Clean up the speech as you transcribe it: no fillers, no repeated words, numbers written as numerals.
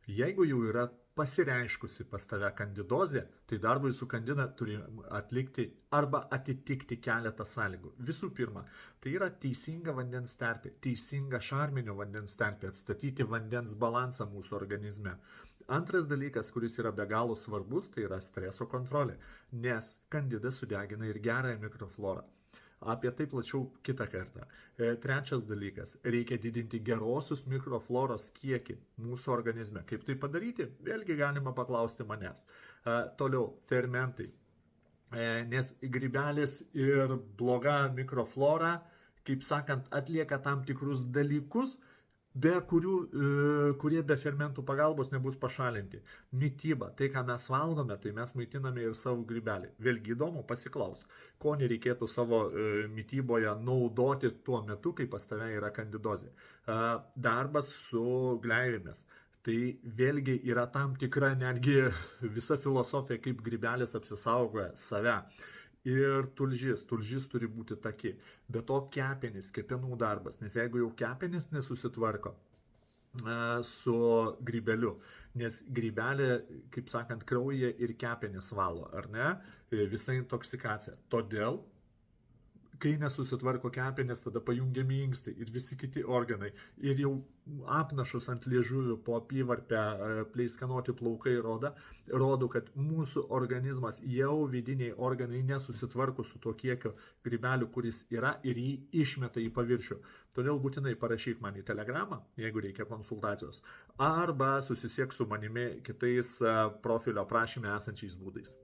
Jeigu jau yra pasireiškusi pas tave kandidozė, tai darbui su kandida turi atlikti arba atitikti keletą sąlygų. Visų pirma, tai yra teisinga vandens terpė, teisinga šarminio vandens terpė, atstatyti vandens balansą mūsų organizme. Antras dalykas, kuris yra be galo svarbus, tai yra streso kontrolė, nes kandida sudegina ir gerąją mikroflorą. Apie tai plačiau kitą kartą. Trečias dalykas, reikia didinti gerosios mikrofloros kiekį mūsų organizme. Kaip tai padaryti? Vėlgi galima paklausti manęs. Toliau, fermentai. Nes grybelis ir bloga mikroflora, kaip sakant, atlieka tam tikrus dalykus, kurie be fermentų pagalbos nebus pašalinti. Mityba, tai ką mes valgome, tai mes maitiname ir savo grybelį. Vėlgi įdomu, pasiklaus, ko nereikėtų savo mityboje naudoti tuo metu, kai pas tave yra kandidozė. Darbas su gleivėmis. Tai vėlgi yra tam tikra netgi visa filosofija, kaip grybelis apsisaugoja save. Ir tulžis turi būti taki. Be to kepenys, kepenų darbas, nes jeigu jau kepenys nesusitvarko su grybeliu, nes grybelė, kaip sakant, kraujyje ir kepenys valo, ar ne, visa intoksikacija. Todėl, kai nesusitvarko kepenės, tada pajungiami inkstai ir visi kiti organai. Ir jau apnašus ant liežuvių po apyvarpę pleiskanoti plaukai rodo, kad mūsų organizmas, jau vidiniai organai nesusitvarko su tuo kiekiu grybelių, kuris yra, ir jį išmeta į paviršių. Todėl būtinai parašyk man į telegramą, jeigu reikia konsultacijos, arba susisiek su manimi kitais profilio aprašyme esančiais būdais.